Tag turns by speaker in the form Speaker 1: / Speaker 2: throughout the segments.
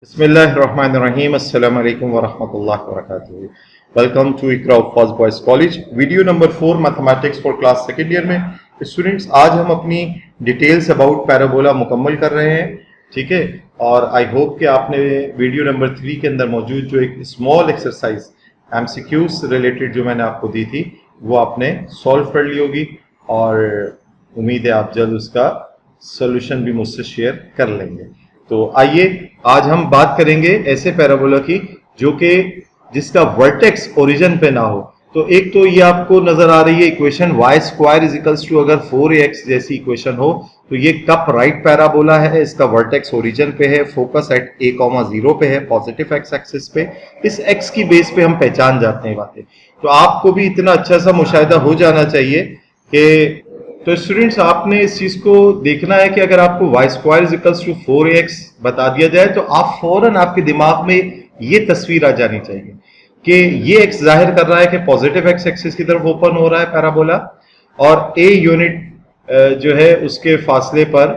Speaker 1: Bismillahirrahmanirrahim. Assalamu alaikum wa rahmatullahi wa barakatuh. Welcome to Iqra First Boys College. Video number 4 mathematics for class second year में students आज हम अपनी details about parabola मुकम्मल कर रहे हैं, ठीक है। और आई होप कि आपने वीडियो नंबर 3 के अंदर मौजूद जो एक स्मॉल एक्सरसाइज एमसीक्यूज रिलेटेड जो मैंने आपको दी थी वो आपने सॉल्व कर ली होगी और उम्मीद है आप जल्द उसका सोल्यूशन भी मुझसे शेयर कर लेंगे। तो आइए आज हम बात करेंगे ऐसे पैराबोला की जो कि जिसका वर्टेक्स ओरिजिन पे ना हो। तो एक तो ये आपको नजर आ रही है equation y square is equals to, अगर 4ax जैसी इक्वेशन हो तो ये कप राइट पैराबोला है, इसका वर्टेक्स ओरिजिन पे है, फोकस एट a,0 पे है, पॉजिटिव एक्स एक्सिस पे। इस x की बेस पे हम पहचान जाते हैं बातें। तो आपको भी इतना अच्छा सा मुशाहिदा हो जाना चाहिए कि तो स्टूडेंट्स आपने इस चीज को देखना है कि अगर आपको y square is equals to 4ax बता दिया जाए तो आप फौरन आपके दिमाग में ये तस्वीर आ जानी चाहिए कि ये x जाहिर कर रहा है कि पॉजिटिव एक्स एक्सिस की तरफ ओपन हो रहा है पैराबोला और a यूनिट जो है उसके फासले पर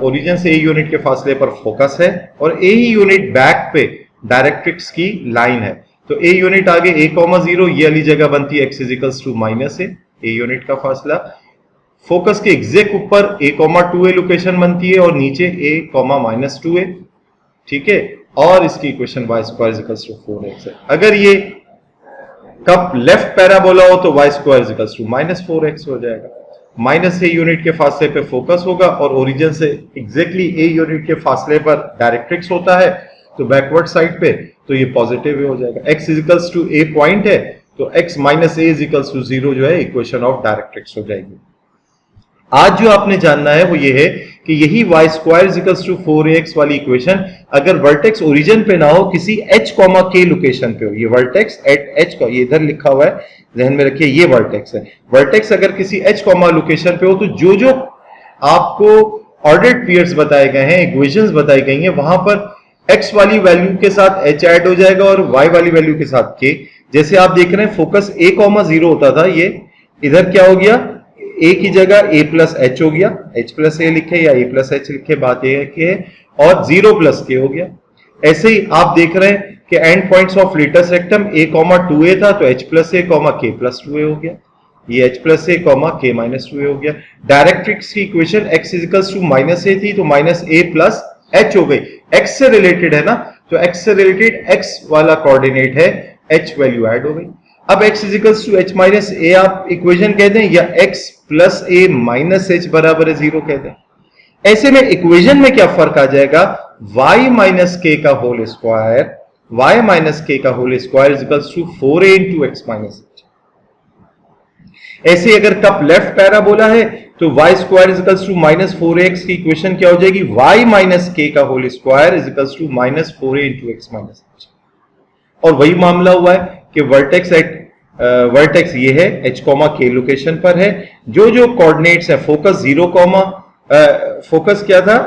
Speaker 1: ओरिजिन से a यूनिट के फासले पर फोकस है और a यूनिट बैक पे डायरेक्ट्रिक्स की लाइन है। तो a यूनिट आगे a,0 ये वाली जगह बनती है x is equals to minus a unit का फासला। फोकस के एग्जैक्ट ऊपर a,2a लोकेशन बनती है और नीचे a,-2a, ठीक है। और इसकी equation y square is equals to 4x है। अगर ये कप लेफ्ट पैराबोला हो तो y square is equals to -4x हो जाएगा। माइनस a यूनिट के फासले पे फोकस होगा और ओरिजिन से एग्जैक्टली a यूनिट के फासले पर डायरेक्ट्रिक्स होता है तो बैकवर्ड साइड पे तो ये पॉजिटिव हो जाएगा। x is equals to a point है तो x minus a is equals to 0 जो है इक्वेशन ऑफ डायरेक्ट्रिक्स हो जाएगी। आज जो आपने जानना है वो ये है कि यही y square is equals to 4ax वाली इक्वेशन अगर वर्टेक्स ओरिजिन पे ना हो किसी h, k लोकेशन पे हो। ये वर्टेक्स एट h का ये इधर लिखा हुआ है, ध्यान में रखिए ये वर्टेक्स है। वर्टेक्स अगर किसी h, लोकेशन पे हो तो जो जो आपको ऑर्डर्ड पेयर्स बताए गए हैं, इक्वेशंस बताई गई हैं, वहां पर x वाली वैल्यू के साथ h ऐड हो जाएगा और y वाली वैल्यू के साथ k। जैसे आप देख रहे हैं फोकस a,0 होता था, ये इधर क्या हो गया a की जगह a प्लस h हो गया, h प्लस a लिखे या a प्लस h लिखे, बात यह है कि और 0 प्लस k हो गया। ऐसे ही आप देख रहे हैं कि end points of latus rectum a,2a था तो h plus a, k plus 2a हो गया, ये h plus a, k minus 2a हो गया। डायरेक्ट्रिक्स की equation x is equals to minus a थी तो माइनस a प्लस h हो गई, x से रिलेटेड है ना, तो x से रिलेटेड x वाला कोऑर्डिनेट है, h वैल्यू ऐड हो गई। अब x is equals to h minus a आप इक्वेशन कहते हैं या x plus a minus h बराबर है 0 कहते हैं। ऐसे में इक्वेशन में क्या फर्क आ जाएगा, y माइनस k का whole square, y minus k का whole square is equals to 4a into x minus h। ऐसे अगर कप लेफ्ट पैराबोला है तो y square is equals to minus 4ax की इक्वेशन क्या हो जाएगी, y माइनस k का whole square is equals to minus 4a into x minus h। और वही मामला हुआ है कि वर्टेक्स ये है h, k लोकेशन पर है। जो जो कोऑर्डिनेट्स है फोकस 0, फोकस क्या था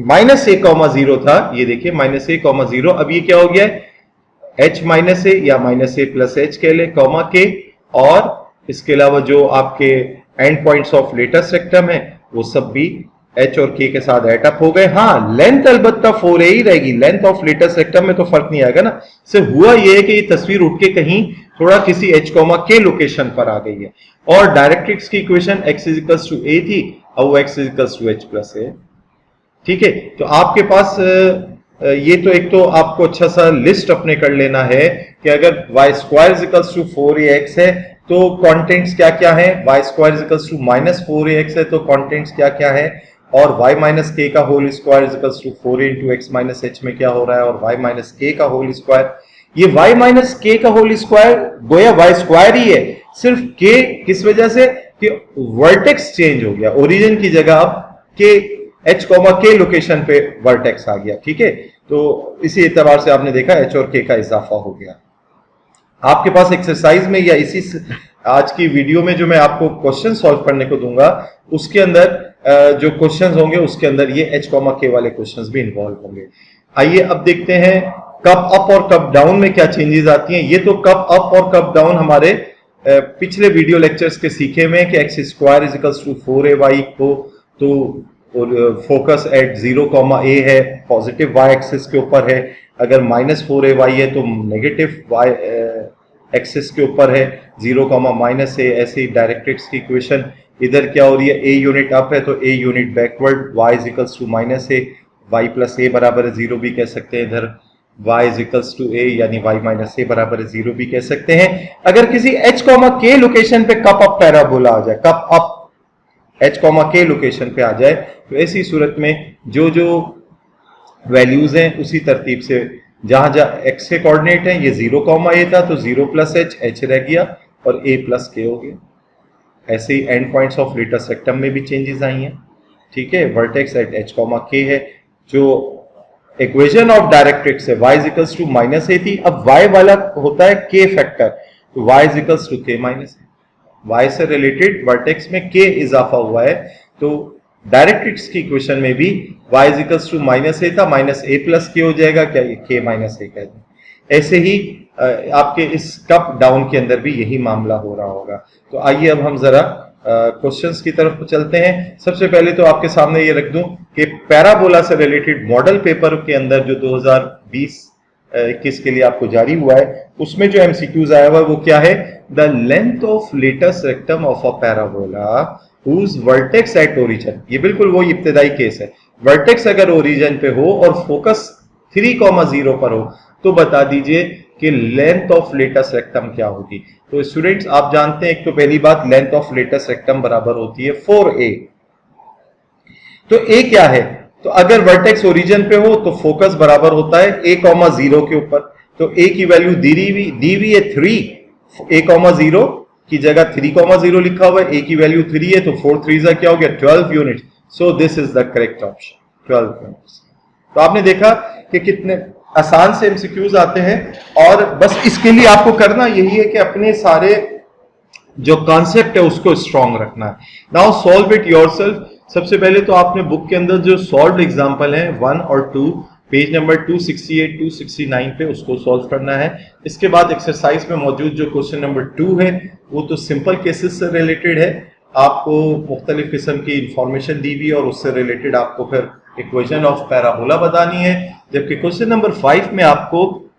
Speaker 1: माइनस a,0 था, ये देखिए माइनस a,0। अब ये क्या हो गया है h माइनस a या माइनस a प्लस h कह ले, k। और इसके अलावा जो आपके end points of latus rectum है वो सब भी h और k के साथ एड अप हो गए। हाँ लेंथ अलबत्ता 4a ही रहेगी, लेंथ ऑफ लेटस रेक्टम में तो फर्क नहीं आएगा ना। सिर्फ हुआ ये है कि ये तस्वीर उठ के कहीं थोड़ा किसी h, k लोकेशन पर आ गई है। और डायरेक्ट्रिक्स की equation x is equals to a थी, अब x is equals to h plus a, ठीक है। तो आपके पास ये तो एक तो आपको अच्छा सा लिस्ट अपने कर लेना है कि अगर y square is equals to 4ax है तो कॉन्टेंट्स क्या क्या है, y square is equals to minus 4ax है तो कॉन्टेंट्स क्या क्या है, और y माइनस k का whole square is equals to 4a into x minus h में क्या हो रहा है, और y माइनस k का होल स्क्वायर, ये y माइनस k का होल स्क्वायर गोया y स्क्वायर ही है, सिर्फ k किस वजह से कि वर्टेक्स चेंज हो गया, ओरिजिन की जगह अब k h, k लोकेशन पे वर्टेक्स आ गया, ठीक है। तो इसी एतबार से आपने देखा h और k का इजाफा हो गया। आपके पास एक्सरसाइज में या इसी आज की वीडियो में जो मैं आपको क्वेश्चन सॉल्व करने को दूंगा उसके अंदर जो क्वेश्चंस होंगे उसके अंदर ये h, k वाले क्वेश्चंस भी इन्वॉल्व होंगे। आइए अब देखते हैं कप अप और कप डाउन में क्या चेंजेस आती हैं। ये तो कप अप और कप डाउन हमारे पिछले वीडियो लेक्चर्स के सीखे में कि x square is equals to 4ay को तो और फोकस एट 0, a है, पॉजिटिव y एक्सिस के ऊपर है। अगर -4a y है तो नेगेटिव y एक्सिस के ऊपर है, 0, -a। ऐसे ही डायरेक्ट्रिक्स की इक्वेशन इधर क्या हो रही है, a यूनिट अप है तो a unit backward, y is equals to -a, y plus a बराबर है 0 भी कह सकते हैं इधर, y is equals to a यानी y माइनस a बराबर है 0 भी कह सकते हैं। अगर किसी h, k लोकेशन पे कप अप पैराबोला आ जाए, cup up h, k location पे आ जाए, तो ऐसी सूरत में जो जो वैल्यूज हैं उसी तरतीब से जहां जहां x के कोऑर्डिनेट हैं, ये 0, a था तो 0 प्लस h रह गया और a प्लस k हो गया। ऐसे ही end points of latus rectum में भी चेंजेस आई हैं, ठीक है। वर्टेक्स एट h, k है, जो इक्वेशन ऑफ डायरेक्ट्रिक्स है y is equals to -a थी, अब y वाला होता है k फैक्टर, तो y is equals to k minus a। y से रिलेटेड वर्टेक्स में k इजाफा हुआ है, तो डायरेक्ट्रिक्स की इक्वेशन में भी y is equals to -a था, -a प्लस k हो जाएगा, क्या ये k माइनस a कहते हैं। ऐसे ही आपके इस कप डाउन के अंदर भी यही मामला हो रहा होगा। तो आइए अब हम जरा क्वेश्चंस की तरफ चलते हैं। सबसे पहले तो आपके सामने ये रख दूं कि पैराबोला से रिलेटेड मॉडल पेपर के अंदर जो 2020-21 के लिए आपको जारी हुआ है, उसमें जो एमसीक्यूज आया हुआ है वो क्या है, the length of latus rectum of a parabola whose vertex at origin, ये बिल्कुल वो इब्तिदाई केस है, वर्टेक्स अगर ओरिजिन पे हो और फोकस 3,0 पर हो तो बता दीजिए कि लेंथ ऑफ लेटेस्ट रेक्टम क्या होगी। तो स्टूडेंट्स आप जानते हैं एक तो पहली बात, लेंथ ऑफ लेटेस्ट रेक्टम बराबर होती है 4a। तो a क्या है, तो अगर वर्टेक्स ओरिजिन पे हो तो फोकस बराबर होता है a, 0 के ऊपर, तो a की वैल्यू दी हुई है 3, a, 0 की जगह 3,0 लिखा हुआ है, a की वैल्यू 3 है तो 4 3 क्या हो गया 12 unit. So this is the correct option, 12 units. तो आपने देखा कि कितने आसान से एमसीक्यूज आते हैं, और बस इसके लिए आपको करना यही है कि अपने सारे जो कॉन्सेप्ट है उसको स्ट्रांग रखना है। Now solve it yourself. सबसे पहले तो आपने बुक के अंदर जो सॉल्व एग्जांपल है 1 और 2 पेज नंबर 268 269 पे उसको सॉल्व करना है। इसके बाद एक्सरसाइज में मौजूद जो क्वेश्चन नंबर 2 है वो तो सिंपल केसेस से रिलेटेड है, आपको मुख्तलिफ किस्म की इंफॉर्मेशन दी हुई और उससे रिलेटेड आपको फिर इक्वेशन ऑफ पैराबोला बतानी है। जबकि क्वेश्चन नंबर 5 में आपको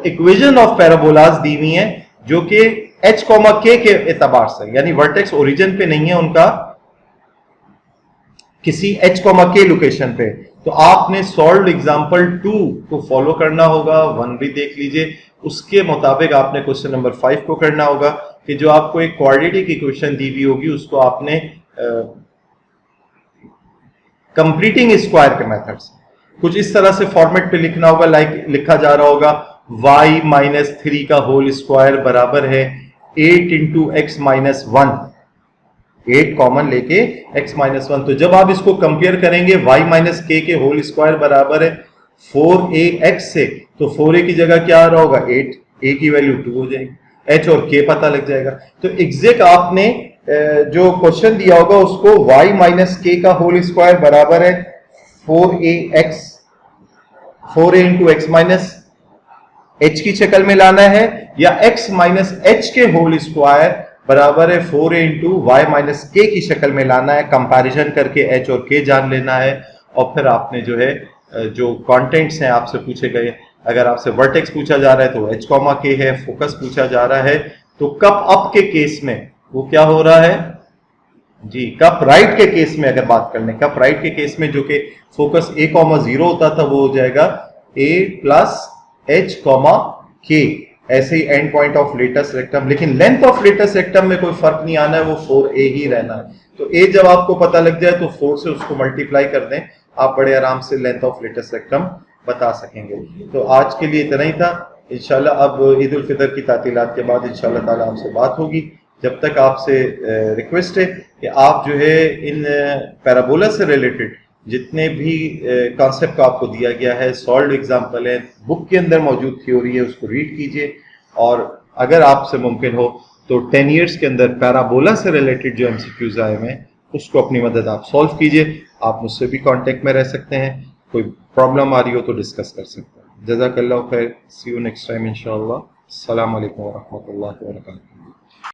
Speaker 1: इक्वेशन ऑफ पैराबोलाज दी हुई है जो कि h, k के एतबार से, यानी वर्टेक्स ओरिजिन पे नहीं है उनका, किसी h, k लोकेशन पे। तो आपने सॉल्व एग्जांपल 2 को फॉलो करना होगा, 1 भी देख लीजिए, उसके मुताबिक आपने क्वेश्चन नंबर 5 को करना होगा कि जो आपको एक क्वाड्रेटिक इक्वेशन दी हुई होगी उसको आपने कंप्लीटिंग स्क्वायर के मेथड से कुछ इस तरह से फॉर्मेट पे लिखना होगा। लाइक लिखा जा रहा होगा y माइनस 3 का होल स्क्वायर बराबर है 8 इंटू एक्स माइनस 1, 8 कॉमन लेके x माइनस 1। तो जब आप इसको कंपेयर करेंगे y माइनस k के होल स्क्वायर बराबर है 4ax से, तो 4a की जगह क्या आ रहा होगा 8, a की वैल्यू 2 हो जाएगी, h और k पता लग जाएगा। तो एग्जैक्ट आपने जो क्वेश्चन दिया होगा उसको y माइनस k का होल स्क्वायर बराबर है 4a into x minus h की शक्ल में लाना है, या x माइनस h के होल स्क्वायर बराबर है 4a इंटू वाई माइनस के की शक्ल में लाना है। कंपैरिजन करके h और k जान लेना है, और फिर आपने जो है जो कंटेंट्स हैं आपसे पूछे गए, अगर आपसे वर्टेक्स पूछा जा रहा है तो h, k है, फोकस पूछा जा रहा है तो कप अप के केस में वो क्या हो रहा है जी, कप राइट के केस में अगर बात कर लें, कप राइट के केस में जो कि फोकस a, 0 होता था वो हो जाएगा a प्लस h, k। ऐसे ही end point of latus rectum, लेकिन लेंथ ऑफ लेटेस्ट रेक्टम में कोई फर्क नहीं आना है, वो 4a ही रहना है। तो a जब आपको पता लग जाए तो 4 से उसको मल्टीप्लाई कर दें, आप बड़े आराम से लेंथ ऑफ लेटेस्ट रेक्टम बता सकेंगे। तो आज के लिए इतना ही था। इंशाल्लाह अब ईद उल फितर की तातीलात के बाद इंशाल्लाह ताला हमसे बात होगी। जब तक आपसे रिक्वेस्ट है कि आप जो है इन पैराबोला से रिलेटेड जितने भी कॉन्सेप्ट आपको दिया गया है, सॉल्व एग्जाम्पल है, बुक के अंदर मौजूद थ्योरी है, उसको रीड कीजिए, और अगर आपसे मुमकिन हो तो 10 इयर्स के अंदर पैराबोला से रिलेटेड जो एमसीक्यूज आए हुए हैं उसको अपनी मदद आप सॉल्व कीजिए। आप मुझसे भी कांटेक्ट में रह सकते हैं, कोई प्रॉब्लम आ रही हो तो डिस्कस कर सकते हैं। जज़ाकल्लाह खैर, सी यू नेक्स्ट टाइम इंशाअल्लाह। अस्सलाम वालेकुम व रहमतुल्लाहि व बरकातहू।